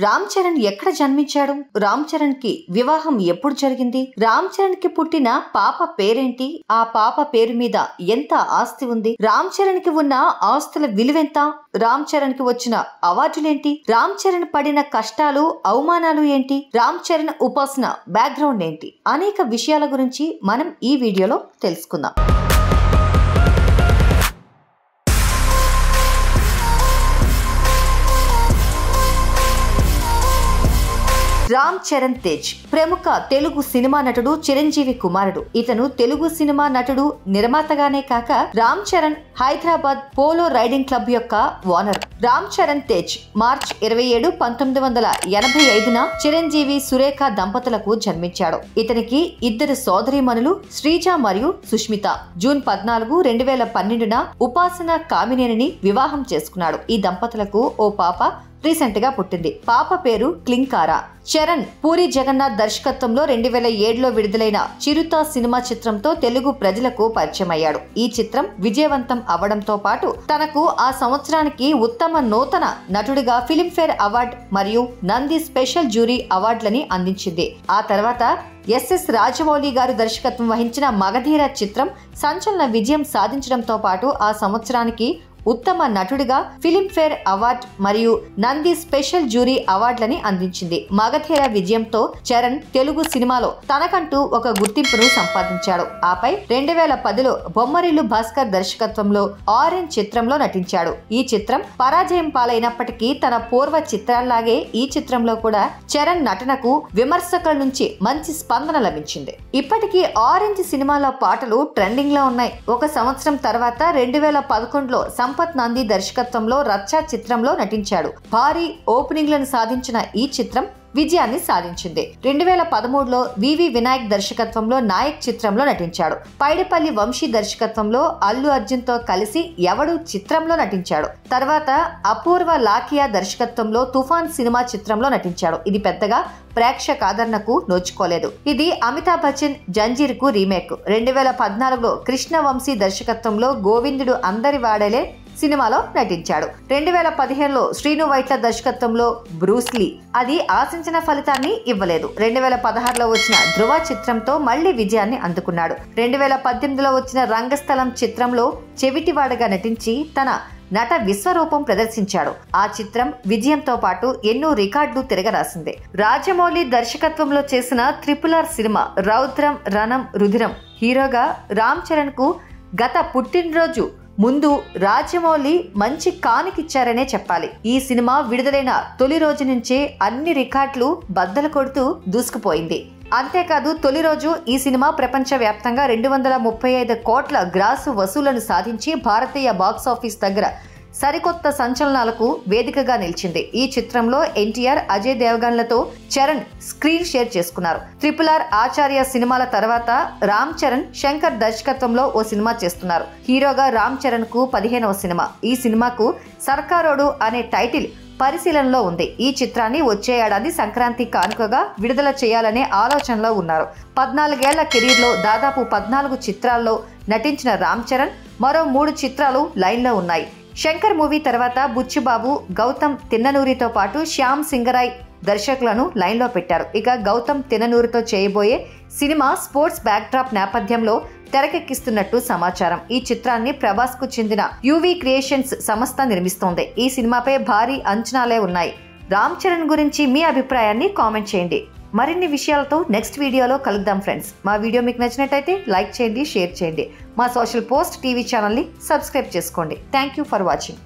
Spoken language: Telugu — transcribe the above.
రామ్ చరణ్ ఎక్కడ జన్మించాడు? రామ్ చరణ్ కి వివాహం ఎప్పుడు జరిగింది? రామ్ చరణ్ కి పుట్టిన పాప పేరేంటి? ఆ పాప పేరు మీద ఎంత ఆస్తి ఉంది? రామ్ చరణ్ కి ఉన్న ఆస్తుల విలువెంత? రామ్ చరణ్ కి వచ్చిన అవార్డులేంటి? రామ్ చరణ్ పడిన కష్టాలు అవమానాలు ఏంటి? రామ్ చరణ్ ఉపాసన బ్యాక్గ్రౌండ్ ఏంటి? అనేక విషయాల గురించి మనం ఈ వీడియోలో తెలుసుకుందాం. రామ్ చరణ్ తేజ్ ప్రముఖ తెలుగు సినిమా నటుడు, చిరంజీవి కుమారుడు. ఇతను తెలుగు సినిమా నటుడు, నిర్మాతగానే కాక Ram Charan Hyderabad polo riding club యొక్క ఓనర్. రామ్ చరణ్ తేజ్ మార్చ్ 27, 1985న చిరంజీవి సురేఖ దంపతులకు జన్మించాడు. ఇతనికి ఇద్దరు సోదరీమణులు శ్రీజ మరియు సుష్మిత. జూన్ 14, 2012న ఉపాసన కామినేనిని వివాహం చేసుకున్నాడు. ఈ దంపతులకు ఓ పాప రీసెంట్ గా పుట్టింది. పాప పేరు క్లింకారా. చరణ్ పూరి జగన్నాథ్ దర్శకత్వంలో 2007లో విడుదలైన చిరుత సినిమా చిత్రంతో తెలుగు ప్రజలకు పరిచయం అయ్యాడు. ఈ చిత్రం విజయవంతం అవడంతో పాటు తనకు ఆ సంవత్సరానికి ఉత్తమ నూతన నటుడిగా ఫిల్మ్ఫేర్ అవార్డు మరియు నంది స్పెషల్ జ్యూరీ అవార్డులని అందించింది. ఆ తర్వాత ఎస్ఎస్ రాజమౌళి గారు దర్శకత్వం వహించిన మగధీర చిత్రం సంచలన విజయం సాధించడంతో పాటు ఆ సంవత్సరానికి ఉత్తమ నటుడిగా ఫిల్మ్ఫేర్ అవార్డు మరియు నంది స్పెషల్ జ్యూరీ అవార్డులని అందించింది. మగధీర విజయంతో చరణ్ తెలుగు సినిమాలో తనకంటూ ఒక గుర్తింపును సంపాదించాడు. ఆపై 2010లో బొమ్మరిల్లు భాస్కర్ దర్శకత్వంలో ఆరెంజ్ చిత్రంలో నటించాడు. ఈ చిత్రం పరాజయం పాలైనప్పటికీ తన పూర్వ చిత్రాల్లాగే ఈ చిత్రంలో కూడా చరణ్ నటనకు విమర్శకుల నుంచి మంచి స్పందన లభించింది. ఇప్పటికీ ఆరెంజ్ సినిమాలో పాటలు ట్రెండింగ్ లో ఉన్నాయి. ఒక సంవత్సరం తర్వాత 2011లో సంపత్ నంది దర్శకత్వంలో రచ్చ చిత్రంలో నటించాడు. భారీ ఓపెనింగ్లను సాధించిన ఈ చిత్రం విజయాన్ని సాధించింది. 2013లో వివి వినాయక్ దర్శకత్వంలో నాయక్ చిత్రంలో నటించాడు. పైడిపల్లి వంశీ దర్శకత్వంలో అల్లు అర్జున్ తో కలిసి ఎవడు చిత్రంలో నటించాడు. తర్వాత అపూర్వ లాకియా దర్శకత్వంలో తుఫాన్ సినిమా చిత్రంలో నటించాడు. ఇది పెద్దగా ప్రేక్షక ఆదరణకు నోచుకోలేదు. ఇది అమితాబ్ బచ్చన్ జంజీర్ కు రీమేక్. 2014లో కృష్ణ వంశీ దర్శకత్వంలో గోవిందుడు అందరి వాడలే సినిమాలో నటించాడు. 2015లో శ్రీను వైట్ల దర్శకత్వంలో బ్రూస్లీ. అది ఆశించిన ఫలితాన్ని ఇవ్వలేదు. 2016లో వచ్చిన ధృవ చిత్రంతో మళ్లీ విజయాన్ని అందుకున్నాడు. 2018లో వచ్చిన రంగస్థలం చిత్రంలో చెవిటివాడగా నటించి తన నట విశ్వరూపం ప్రదర్శించాడు. ఆ చిత్రం విజయంతో పాటు ఎన్నో రికార్డులు తిరగరాసింది. రాజమౌళి దర్శకత్వంలో చేసిన RRR సినిమా రౌద్రం రణం రుధిరం హీరోగా రామ్ చరణ్ కు గత పుట్టినరోజు ముందు రాజమౌళి మంచి కానుకిచ్చారనే చెప్పాలి. ఈ సినిమా విడుదలైన తొలి రోజు నుంచే అన్ని రికార్డులు బద్దలు కొడుతూ దూసుకుపోయింది. అంతేకాదు తొలి రోజు ఈ సినిమా ప్రపంచ వ్యాప్తంగా 235 కోట్ల గ్రాసు వసూళ్లను సాధించి భారతీయ బాక్సాఫీస్ దగ్గర సరికొత్త సంచలనాలకు వేదికగా నిలిచింది. ఈ చిత్రంలో ఎన్టీఆర్, అజయ్ దేవగన్లతో చరణ్ స్క్రీన్ షేర్ చేసుకున్నారు. RRR ఆచార్య సినిమాల తర్వాత రామ్ చరణ్ శంకర్ దర్శకత్వంలో ఓ సినిమా చేస్తున్నారు. హీరోగా రామ్ చరణ్ కు 15వ సినిమా. ఈ సినిమాకు సర్కారోడు అనే టైటిల్ పరిశీలనలో ఉంది. ఈ చిత్రాన్ని వచ్చే ఏడాది సంక్రాంతి కానుకగా విడుదల చేయాలనే ఆలోచనలో ఉన్నారు. 14 ఏళ్ల కెరీర్లో దాదాపు 14 చిత్రాల్లో నటించిన రామ్ చరణ్ మరో 3 చిత్రాలు లైన్లో ఉన్నాయి. శంకర్ మూవీ తర్వాత బుచ్చిబాబు, గౌతమ్ తిన్ననూరితో పాటు శ్యామ్ సింగరాయ్ దర్శకులను లైన్లో పెట్టారు. ఇక గౌతమ్ తిన్ననూరితో చేయబోయే సినిమా స్పోర్ట్స్ బ్యాక్డ్రాప్ నేపథ్యంలో తెరకెక్కిస్తున్నట్టు సమాచారం. ఈ చిత్రాన్ని ప్రభాస్ కు చెందిన యువి క్రియేషన్స్ సంస్థ నిర్మిస్తోంది. ఈ సినిమాపై భారీ అంచనాలే ఉన్నాయి. రామ్ చరణ్ గురించి మీ అభిప్రాయాన్ని కామెంట్ చేయండి. మరిన్ని విషయాలతో నెక్స్ట్ వీడియోలో కలుద్దాం ఫ్రెండ్స్. మా వీడియో మీకు నచ్చినట్టయితే లైక్ చేయండి, షేర్ చేయండి. మా సోషల్ పోస్ట్ టీవీ ఛానల్ని సబ్స్క్రైబ్ చేసుకోండి. Thank you for watching.